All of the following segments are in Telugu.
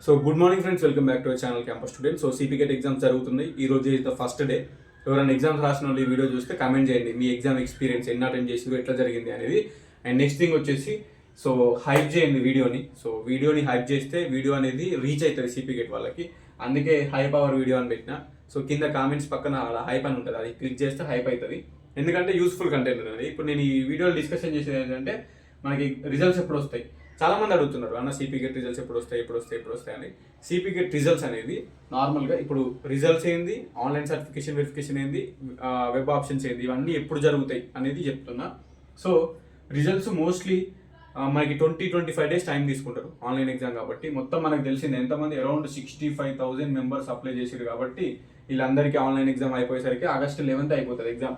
So good morning friends, welcome back to our channel campus student. So సిపికెట్ exams జరుగుతుంది. ఈ రోజు ఇస్ ద ఫస్ట్ డే. ఎవరైనా ఎగ్జామ్స్ రాసిన వాళ్ళు ఈ వీడియో చూస్తే కామెంట్ చేయండి, మీ ఎగ్జామ్ ఎక్స్పీరియన్స్ ఎన్ని అటెండ్ చేసి ఎట్లా జరిగింది అనేది. అండ్ నెక్స్ట్ థింగ్ వచ్చేసి సో హైప్ చేయండి వీడియోని. సో వీడియోని హైప్ చేస్తే వీడియో అనేది రీచ్ అవుతుంది సిపికెట్ వాళ్ళకి. అందుకే హైప్ అవర్ వీడియో అని పెట్టిన. సో కింద కామెంట్స్ పక్కన హైప్ అని ఉంటుంది, అది క్లిక్ చేస్తే హైప్ అవుతుంది. ఎందుకంటే యూస్ఫుల్ కంటెంట్ అనేది. ఇప్పుడు నేను ఈ వీడియోలో డిస్కషన్ చేసేది ఏంటంటే మనకి రిజల్ట్స్ ఎప్పుడు వస్తాయి. చాలా మంది అడుగుతున్నారు, అన్న సిపికెట్ రిజల్ట్స్ ఎప్పుడు వస్తాయి అని. సిపికెట్ రిజల్ట్స్ అనేది నార్మల్గా ఇప్పుడు రిజల్ట్స్ ఏంది, ఆన్లైన్ సర్టిఫికేషన్ వెరిఫికేషన్ ఏంది, వెబ్ ఆప్షన్స్ ఏంది, ఇవన్నీ ఎప్పుడు జరుగుతాయి అనేది చెప్తున్నా. సో రిజల్ట్స్ మోస్ట్లీ మనకి 20-25 డేస్ టైం తీసుకుంటారు ఆన్లైన్ ఎగ్జామ్ కాబట్టి. మొత్తం మనకు తెలిసింది ఎంతమంది, అరౌండ్ 65,000 మెంబర్స్ అప్లై చేసారు కాబట్టి వీళ్ళందరికీ ఆన్లైన్ ఎగ్జామ్ అయిపోయేసరికి ఆగస్ట్ 11th అయిపోతుంది ఎగ్జామ్.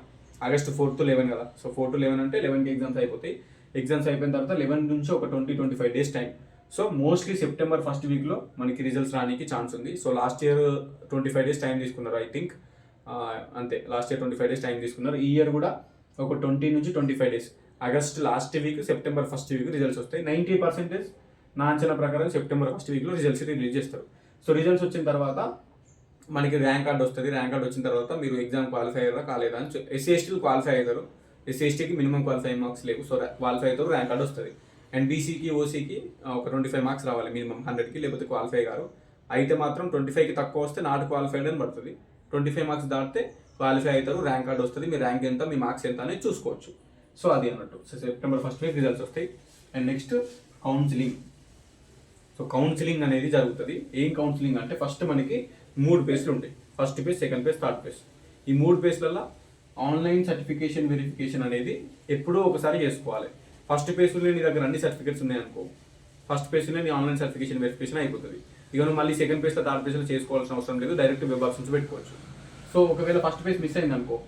ఆగస్ట్ 4 to 11 కదా. సో 4 to 11 అంటే 11కి ఎగ్జామ్స్ అయిపోతాయి. ఎగ్జామ్స్ అయిపోయిన తర్వాత 11 నుంచి ఒక 20-25 days time. So mostly September first వీక్లో మనకి రిజల్ట్స్ రానికి ఛాన్స్ ఉంది. So last year 25 days time తీసుకున్నారు ఐ థింక్. అంతే, లాస్ట్ ఇయర్ 25 డేస్ టైం తీసుకున్నారు. ఈ ఇయర్ కూడా ఒక 20 నుంచి 25 days, August last week, September first week results వస్తాయి. 90% నా అంచనా ప్రకారం సెప్టెంబర్ ఫస్ట్ వీక్లో రిజల్ట్స్ రిలీజ్ చేస్తారు. సో రిజల్ట్స్ వచ్చిన తర్వాత మనకి ర్యాంక్ కార్డ్ వస్తుంది. ర్యాంక్ కార్డ్ వచ్చిన తర్వాత మీరు ఎగ్జామ్ క్వాలిఫై అయ్యారా కాలేదా అని. ఎస్సీ ఎస్టీలు క్వాలిఫై అవుతారు. ఎస్సీ ఎస్టీకి మినిమం క్వాలిఫైయింగ్ మార్క్స్ లేవు, సో క్వాలిఫై అవుతారు, ర్యాంక్ కార్డ్ వస్తుంది. అండ్ బీసీకి ఓసీకి ఒక 25 మార్క్స్ రావాలి మినిమం 100కి, లేకపోతే క్వాలిఫై గారు అయితే మాత్రం 25కి తక్కువ వస్తే నాట్ క్వాలిఫైడ్ అని పడుతుంది. 25 మార్క్స్ దాటితే క్వాలిఫై అవుతారు, ర్యాంక్ కార్డ్ వస్తుంది. మీ ర్యాంక్ ఎంత, మీ మార్క్స్ ఎంత అనేది చూసుకోవచ్చు. సో అది అన్నట్టు. So September first week results వస్తాయి. And next counselling. So counselling అనేది జరుగుతుంది. ఏం కౌన్సిలింగ్ అంటే ఫస్ట్ మనకి 3 పేజ్లు ఉంటాయి. First page, second page, third page. ఈ 3 పేజ్లలో ఆన్లైన్ సర్టిఫికేషన్ వెరిఫికేషన్ అనేది ఎప్పుడో ఒకసారి చేసుకోవాలి. ఫస్ట్ పేజ్లో నీ దగ్గర అన్ని సర్టిఫికేట్స్ ఉన్నాయనుకో, ఫస్ట్ పేజ్లో నీ ఆన్లైన్ సర్టిఫికేషన్ వెరిఫికేషన్ అయిపోతుంది. ఇక నువ్వు మళ్ళీ సెకండ్ పేజ్లో, థర్డ్ పేజ్లో చేసుకోవాల్సిన అవసరం లేదు, డైరెక్ట్ వెబ్ ఆప్షన్స్ పెట్టుకోవచ్చు. సో ఒకవేళ ఫస్ట్ పేజ్ మిస్ అయింది అనుకో,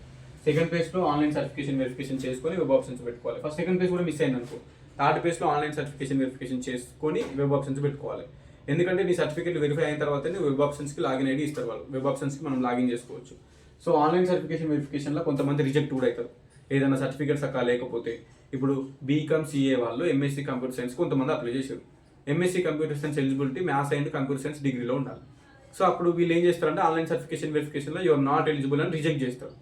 సెకండ్ పేజ్లో ఆన్లైన్ సర్టిఫికేషన్ వెరిఫికేషన్ చేసుకొని వెబ్ ఆప్షన్స్ పెట్టుకోవాలి. ఫస్ట్ సెకండ్ పేజ్ కూడా మిస్ అయింది అనుకో, థర్డ్ పేజ్లో ఆన్లైన్ సర్టిఫికేషన్ వెరిఫికేషన్ చేసుకొని వెబ్ ఆప్షన్స్ పెట్టుకోవాలి. ఎందుకంటే నీ సర్టిఫికేట్ వెరిఫై అయిన తర్వాతనే వెబ్ ఆప్షన్స్కి లాగిన్ ఐడి ఇస్తారు వాళ్ళు. వెబ్ ఆప్షన్స్కి మనం లాగిన్ చేసుకోవచ్చు. సో ఆన్లైన్ సర్టిఫికేషన్ వెరిఫికేషన్లో కొంతమంది రిజెక్ట్ కూడా అవుతారు, ఏదైనా సర్టిఫికేట్స్ అక్క లేకపోతే. ఇప్పుడు బీకామ్ సిఏ వాళ్ళు ఎంఎస్సీ కంప్యూటర్ సైన్స్ కొంతమంది అప్లై చేశారు. MSc computer science eligibility maths and computer science డిగ్రీలో ఉండాలి. సో అప్పుడు వీళ్ళు ఏం చేస్తారంటే ఆన్లైన్ సర్టిఫికేషన్ వెరిఫికేషన్లో యూఆర్ నాట్ ఎలిజిబుల్ అని రిజెక్ట్ చేస్తారు.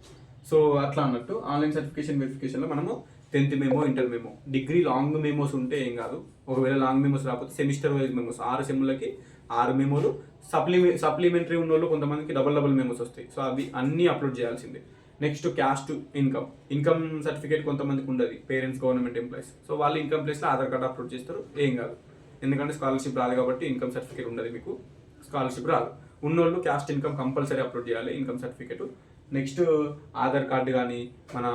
సో అట్లా అన్నట్టు ఆన్లైన్ సర్టిఫికేషన్ వెరిఫికేషన్లో మనము 10th memo, inter memo, degree long memos ఉంటే ఏం కాదు. ఒకవేళ లాంగ్ మెమోస్ రాకపోతే సెమిస్టర్ వైజ్ మెమోస్, 6 సెమ్లకి 6 మెమోలు. సప్లిమెంటరీ ఉన్న వాళ్ళు కొంతమందికి డబల్ మెమోస్ వస్తాయి. సో అవి అన్నీ అప్లోడ్ చేయాల్సిందే. నెక్స్ట్ క్యాస్ట్ ఇన్కమ్ సర్టిఫికేట్ కొంతమందికి ఉండదు, పేరెంట్స్ గవర్నమెంట్ ఎంప్లాయీస్. సో వాళ్ళు ఇన్కమ్ ప్లేస్లో ఆధార్ కార్డ్ అప్లోడ్ చేస్తారు, ఏం కాదు. ఎందుకంటే స్కాలర్షిప్ రాదు కాబట్టి ఇన్కమ్ సర్టిఫికేట్ ఉండదు, మీకు స్కాలర్షిప్ రాదు. ఉన్నోళ్ళు క్యాస్ట్ ఇన్కమ్ కంపల్సరీ అప్లోడ్ చేయాలి, income certificate. Next Aadhaar card కానీ మన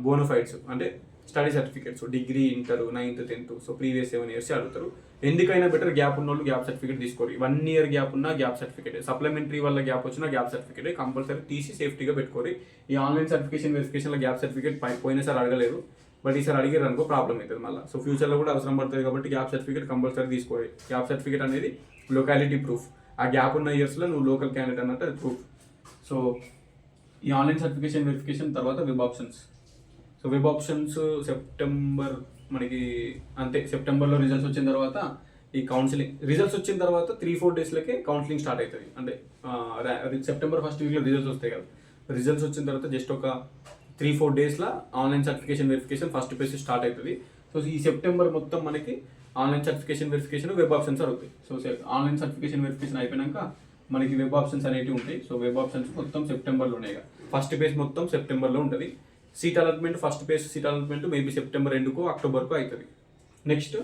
బోనోఫైడ్స్ అంటే study certificates, degree, inter, 9th 10th, so previous 7 years అడుగుతారు. ఎందుకైనా బెటర్ గ్యాప్ ఉన్న వాళ్ళు గ్యాప్ సర్టిఫికేట్ తీసుకోరు. 1 year గ్యాప్ ఉన్న గ్యాప్ సర్టిఫికేట్, సప్లిమెంటరీ వల్ల గ్యాప్ వచ్చిన గ్యాప్ సర్టిఫికేట్ కంపల్సరీ తీసి సేఫ్టీగా పెట్టుకోరు. ఈ ఆన్లైన్ సర్టిఫికేషన్ వెరిఫికేషన్లో గ్యాప్ సర్టిఫికేట్ పోయినసారి అడగలేరు, బట్ ఈసారి అడిగారు అనుకో ప్రాబ్లం అవుతుంది మళ్ళీ. సో ఫ్యూచర్లో కూడా అవసరం పడుతుంది కాబట్టి గ్యాప్ సర్టిఫికేట్ కంపల్సరీ తీసుకోవాలి. గ్యాప్ సర్టిఫికేట్ అనేది లొకాలిటీ ప్రూఫ్. ఆ గ్యాప్ ఉన్న ఇయర్స్లో నువ్వు లోకల్ క్యాండిడేట్ అన్నట్టు అది ప్రూఫ్. సో ఈ ఆన్లైన్ సర్టిఫికేషన్ వెరిఫికేషన్ తర్వాత web options. So web options September మనకి అంతే. సెప్టెంబర్లో రిజల్ట్స్ వచ్చిన తర్వాత ఈ కౌన్సిలింగ్, రిజల్ట్స్ వచ్చిన తర్వాత 3-4 డేస్లకే కౌన్సిలింగ్ స్టార్ట్ అవుతుంది. అంటే సెప్టెంబర్ ఫస్ట్ వీక్లో రిజల్ట్స్ వస్తాయి కదా. రిజల్ట్స్ వచ్చిన తర్వాత జస్ట్ ఒక 3-4 డేస్లో online certification verification first page start అవుతుంది. సో ఈ సెప్టెంబర్ మొత్తం మనకి online certification verification, web options అవుతాయి. సో ఆన్లైన్ సర్టిఫికేషన్ వెరిఫికేషన్ అయిపోయాక మనకి వెబ్ ఆప్షన్స్ అనేవి ఉంటాయి. సో వెబ్ ఆప్షన్స్ మొత్తం సెప్టెంబర్లోనే. ఫస్ట్ పేజ్ మొత్తం సెప్టెంబర్లో ఉంటుంది. Seat allotment, first page seat allotment maybe September ఎండ్కో అక్టోబర్కో అవుతుంది. నెక్స్ట్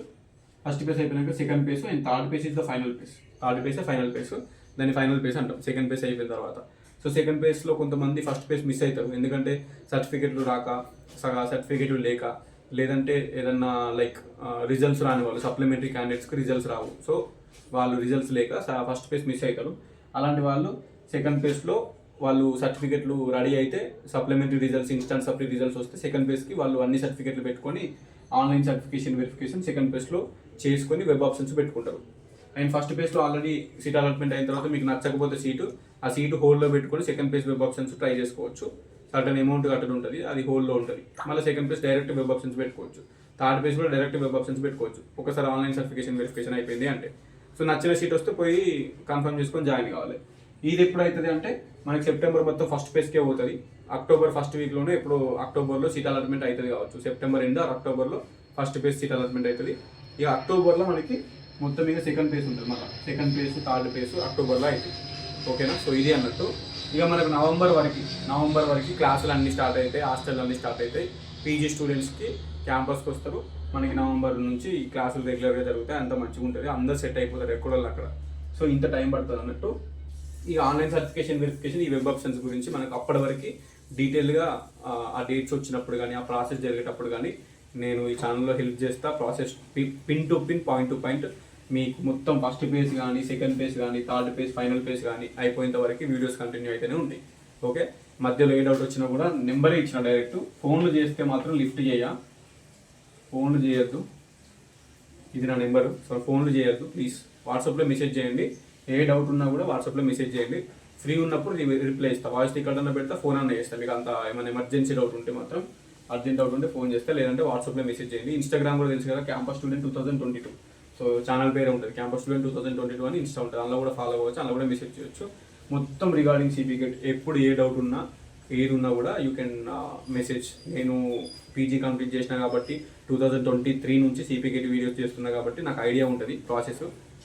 ఫస్ట్ పేజ్ అయిపోయినాక second page and third page is the final page. Third page final page, దాన్ని ఫైనల్ పేజ్ అంటాం సెకండ్ పేజ్ అయిపోయిన తర్వాత. సో సెకండ్ పేజ్లో కొంతమంది ఫస్ట్ పేజ్ మిస్ అవుతారు, ఎందుకంటే సర్టిఫికెట్లు రాక, సర్టిఫికెట్లు లేక, లేదంటే ఏదన్నా లైక్ రిజల్ట్స్ రాని వాళ్ళు, సప్లిమెంటరీ క్యాండిడేట్స్కి రిజల్ట్స్ రావు. సో వాళ్ళు రిజల్ట్స్ లేక ఫస్ట్ పేజ్ మిస్ అవుతారు. అలాంటి వాళ్ళు సెకండ్ పేజ్లో వాళ్ళు సర్టిఫికెట్లు రెడీ అయితే, supplementary results, instant supply results వస్తే సెకండ్ పేజ్కి వాళ్ళు అన్ని సర్టిఫికెట్లు పెట్టుకొని ఆన్లైన్ సర్టిఫికేషన్ వెరిఫికేషన్ సెకండ్ పేజ్లో చేసుకొని వెబ్ ఆప్షన్స్ పెట్టుకుంటారు. అండ్ ఫస్ట్ పేజ్లో ఆల్రెడీ సీట్ అలాట్మెంట్ అయిన తర్వాత మీకు నచ్చకపోతే ఆ సీటు హోల్డ్లో పెట్టుకొని second page web options try చేసుకోవచ్చు. సర్టన్ అమౌంట్ కట్టడం ఉంటుంది, అది హోల్డ్లో ఉంటుంది. మళ్ళీ second page direct web options పెట్టుకోవచ్చు. థర్డ్ పేజ్ కూడా డైరెక్ట్ వెబ్ ఆప్షన్స్ పెట్టుకోవచ్చు ఒకసారి ఆన్లైన్ సర్టిఫికేషన్ వెరిఫికేషన్ అయిపోయింది అంటే. సో నచ్చిన సీట్ వస్తే పోయి కన్ఫర్మ్ చేసుకొని జాయిన్ కావాలి. ఇది ఎప్పుడు అవుతుంది అంటే మనకి సెప్టెంబర్ మొత్తం ఫస్ట్ ఫేజ్కే పోతుంది. అక్టోబర్ ఫస్ట్ వీక్లోనే ఇప్పుడు అక్టోబర్లో సీట్ అలాట్మెంట్ అవుతుంది కావచ్చు. సెప్టెంబర్ ఎండ్ ఆర్ అక్టోబర్లో ఫస్ట్ ఫేజ్ సీట్ అలాట్మెంట్ అవుతుంది. ఇక అక్టోబర్లో మనకి మొత్తం మీద సెకండ్ ఫేజ్ ఉంటుంది. మన సెకండ్ ఫేజ్ థర్డ్ ఫేజ్ అక్టోబర్లో అవుతుంది. ఓకేనా? సో ఇది అన్నట్టు. ఇక మనకు నవంబర్ వరకు క్లాసులు అన్నీ స్టార్ట్ అవుతాయి, హాస్టల్ అన్నీ స్టార్ట్ అవుతాయి. పీజీ స్టూడెంట్స్కి క్యాంపస్కి వస్తారు. మనకి నవంబర్ నుంచి క్లాసులు రెగ్యులర్గా జరుగుతాయి. అంత మంచిగా ఉంటుంది, అందరు సెట్ అయిపోతారు ఎక్కడోళ్ళు అక్కడ. సో ఇంత టైం పడుతుంది అన్నట్టు. ఇక ఆన్లైన్ సర్టిఫికేషన్ వెరిఫికేషన్ ఈ వెబ్ ఆప్షన్స్ గురించి మనకు అప్పటి వరకు డీటెయిల్గా ఆ డేట్స్ వచ్చినప్పుడు కానీ ఆ ప్రాసెస్ జరిగేటప్పుడు కానీ నేను ఈ ఛానల్లో హెల్ప్ చేస్తా. Process pin to pin, point to point మీకు మొత్తం ఫస్ట్ పేజ్ కానీ, సెకండ్ పేజ్ కానీ, థర్డ్ పేజ్, ఫైనల్ పేజ్ కానీ అయిపోయేంత వరకు వీడియోస్ కంటిన్యూ అయితేనే ఉంటాయి. ఓకే? మధ్యలో ఏ డౌట్ వచ్చినా కూడా నెంబరే ఇచ్చిన డైరెక్ట్. ఫోన్లు చేస్తే మాత్రం లిఫ్ట్ ఫోన్లు చేయొద్దు. ఇది నా నెంబరు. సో ఫోన్లు చేయొద్దు ప్లీజ్. వాట్సాప్లో మెసేజ్ చేయండి. ఏ డౌట్ ఉన్నా కూడా వాట్సాప్లో మెసేజ్ చేయండి. ఫ్రీ ఉన్నప్పుడు రిప్లై ఇస్తాను. వాయిస్ రికార్డ్ అన్న పెడతా, ఫోన్ అన్న చేస్తాను. మీకు అంత ఏమైనా ఎమర్జెన్సీ డౌట్ ఉంటే మాత్రం, అర్జెంట్ డౌట్ ఉంటే ఫోన్ చేస్తే, లేదంటే వాట్సాప్లో మెసేజ్ చేయండి. ఇన్స్టాగ్రామ్ కూడా తెలుసు కదా, క్యాంపస్ స్టూడెంట్ 2022. సో ఛానల్ పేరే ఉంటుంది, క్యాంపస్ స్టూడెంట్ 2022 అని ఇన్స్టా ఉంటుంది. అందులో కూడా ఫాలో అవ్వచ్చు, అందులో కూడా మెసేజ్ చేయొచ్చు. మొత్తం రిగార్డింగ్ సిపిగెట్ ఎప్పుడు ఏ డౌట్ ఉన్నా ఏది ఉన్నా కూడా యూ కెన్ మెసేజ్. నేను పీజీ కంప్లీట్ చేసిన కాబట్టి 2023 నుంచి సిపిగెట్ వీడియోస్ చేస్తున్నా కాబట్టి నాకు ఐడియా ఉంటుంది ప్రాసెస్.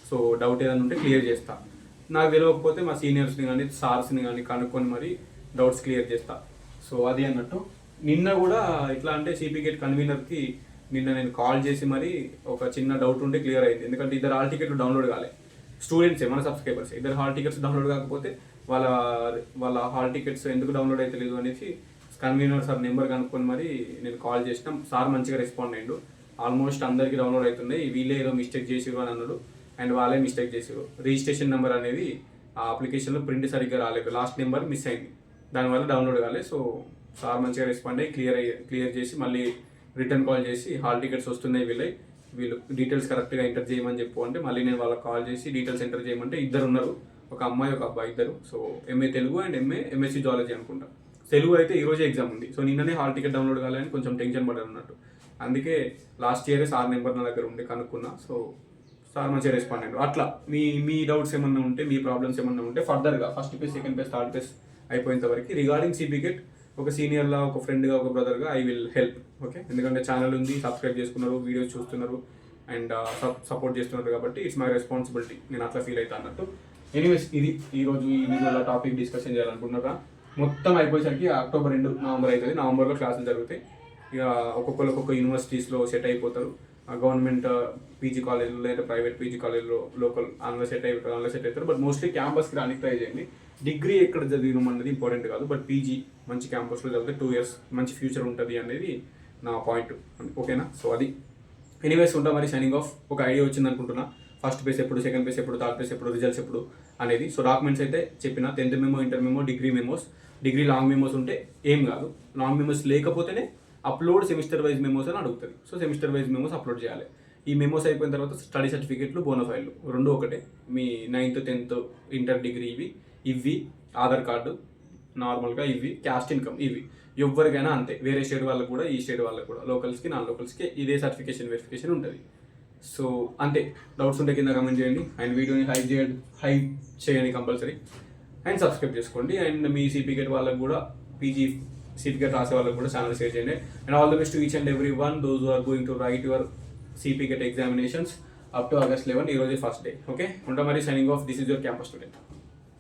సో డౌట్ ఏదైనా ఉంటే క్లియర్ చేస్తా. నాకు తెలియకపోతే మా సీనియర్స్ని కానీ సార్స్ని కానీ కనుక్కొని మరి డౌట్స్ క్లియర్ చేస్తా. సో అది అన్నట్టు. నిన్న కూడా ఎట్లా అంటే సిపిగెట్ కన్వీనర్కి నిన్న నేను కాల్ చేసి మరి ఒక చిన్న డౌట్ ఉంటే క్లియర్ అయింది. ఎందుకంటే ఇద్దరు హాల్ టికెట్లు డౌన్లోడ్ కాలే, స్టూడెంట్సే మన సబ్స్క్రైబర్స్. ఇద్దరు హాల్ టికెట్స్ డౌన్లోడ్ కాకపోతే వాళ్ళ హాల్ టికెట్స్ ఎందుకు డౌన్లోడ్ అయితే లేదు అనేసి కన్వీనర్ సార్ నెంబర్ కనుక్కొని మరి నేను కాల్ చేసినాం. సార్ మంచిగా రెస్పాండ్ అయ్యిండు. ఆల్మోస్ట్ అందరికీ డౌన్లోడ్ అవుతున్నాయి, వీళ్ళే ఏదో మిస్టేక్ చేసిరు అని అన్నాడు. అండ్ వాళ్ళే మిస్టేక్ చేసారు. రిజిస్ట్రేషన్ నెంబర్ అనేది ఆ అప్లికేషన్లో ప్రింట్ సరిగ్గా రాలేదు, లాస్ట్ నెంబర్ మిస్ అయింది, దానివల్ల డౌన్లోడ్ కాలేదు. సో సార్ మంచిగా రెస్పాండ్ అయ్యి క్లియర్ చేసి మళ్ళీ రిటర్న్ కాల్ చేసి హాల్ టికెట్స్ వస్తున్నాయి వీళ్ళు డీటెయిల్స్ కరెక్ట్గా ఎంటర్ చేయమని చెప్పు అంటే మళ్ళీ నేను వాళ్ళకి కాల్ చేసి డీటెయిల్స్ ఎంటర్ చేయమంటే ఇద్దరు ఉన్నారు, ఒక అమ్మాయి ఒక అబ్బాయి ఇద్దరు. So MA Telugu and MSc zoology అనుకుంటా. తెలుగు అయితే ఈరోజే ఎగ్జామ్ ఉంది. సో నిన్ననే హాల్ టికెట్ డౌన్లోడ్ కాలేదని కొంచెం టెన్షన్ పడ్డారు అన్నట్టు. అందుకే లాస్ట్ ఇయరే సార్ నెంబర్ నా దగ్గర ఉండి కనుక్కున్నా. సో సార్ మంచిగా రెస్పాండ్ అయ్యారు. అట్లా మీ డౌట్స్ ఏమన్నా ఉంటే, మీ ప్రాబ్లమ్స్ ఏమన్నా ఉంటే ఫర్దర్గా first page, second page, third page అయిపోయేంత వరకు రిగార్డింగ్ సిపిగెట్ ఒక సీనియర్లా, ఒక ఫ్రెండ్గా, ఒక బ్రదర్గా ఐ విల్ హెల్ప్. ఓకే? ఎందుకంటే ఛానల్ ఉంది, సబ్స్క్రైబ్ చేసుకున్నారు, వీడియోస్ చూస్తున్నారు అండ్ సపోర్ట్ చేస్తున్నారు కాబట్టి ఇట్స్ మై రెస్పాన్సిబిలిటీ. నేను అట్లా ఫీల్ అవుతాను అన్నట్టు. ఎనీవేస్ ఇది ఈరోజు ఈ వీడియోలో టాపిక్ డిస్కషన్ చేయాలనుకుంటున్నారా. మొత్తం అయిపోయేసరికి అక్టోబర్ 2 నవంబర్ అవుతుంది. నవంబర్లో క్లాసులు జరుగుతాయి. ఇక ఒక్కొక్క యూనివర్సిటీస్లో సెట్ అయిపోతారు. గవర్నమెంట్ పీజీ కాలేజ్లో లేదా ప్రైవేట్ పీజీ కాలేజ్లో లోకల్ అందులో సెట్ అవుతారు. బట్ మోస్ట్లీ క్యాంపస్కి రానికి ట్రై చేయండి. డిగ్రీ ఎక్కడ చదివినాం అన్నది ఇంపార్టెంట్ కాదు, బట్ పీజీ మంచి క్యాంపస్లో చదివితే 2 years మంచి ఫ్యూచర్ ఉంటుంది అనేది నా పాయింట్. ఓకేనా? సో అది. ఎనీవేస్ ఉంటా మరి సైనింగ్ ఆఫ్. ఒక ఐడియా వచ్చింది అనుకుంటున్నా. ఫస్ట్ పేజ్ ఎప్పుడు, సెకండ్ పేజ్ ఎప్పుడు, థర్డ్ పేజ్ ఎప్పుడు, రిజల్ట్స్ ఎప్పుడు అనేది. సో డాక్యుమెంట్స్ అయితే చెప్పిన 10th memo, inter memo, degree memos. Degree long memos ఉంటే ఏం కాదు, లాంగ్ మెమోస్ లేకపోతేనే అప్లోడ్ సెమిస్టర్ వైజ్ మెమోస్ అని అడుగుతుంది. So semester wise memos upload చేయాలి. ఈ మెమోస్ అయిపోయిన తర్వాత స్టడీ సర్టిఫికేట్లు, బోనఫైళ్ళు రెండు ఒకటే. మీ 9th, 10th, ఇంటర్, డిగ్రీ ఇవి ఆధార్ కార్డు నార్మల్గా ఇవి, క్యాస్ట్ ఇన్కమ్ ఇవి ఎవరికైనా అంతే. వేరే స్టేట్ వాళ్ళకు కూడా, ఈ స్టేట్ వాళ్ళకు కూడా, లోకల్స్కి నాన్ లోకల్స్కి ఇదే సర్టిఫికేషన్ వెరిఫికేషన్ ఉంటుంది. సో అంతే. డౌట్స్ ఉంటే కింద కమెంట్ చేయండి అండ్ వీడియోని హైప్ చేయండి కంపల్సరీ అండ్ సబ్స్క్రైబ్ చేసుకోండి. అండ్ మీ సిపిగెట్ వాళ్ళకు కూడా, పీజీ సిపిగెట్ రాసే వాళ్ళకు కూడా ఛానల్ షేర్ చేయండి. And all the best to each and every one those who are going to write your CPGET examinations up to August 11. ఈ రోజు ఫస్ట్ డే. ఓకే? ఉంటా మరి. Signing off. This is your campus student.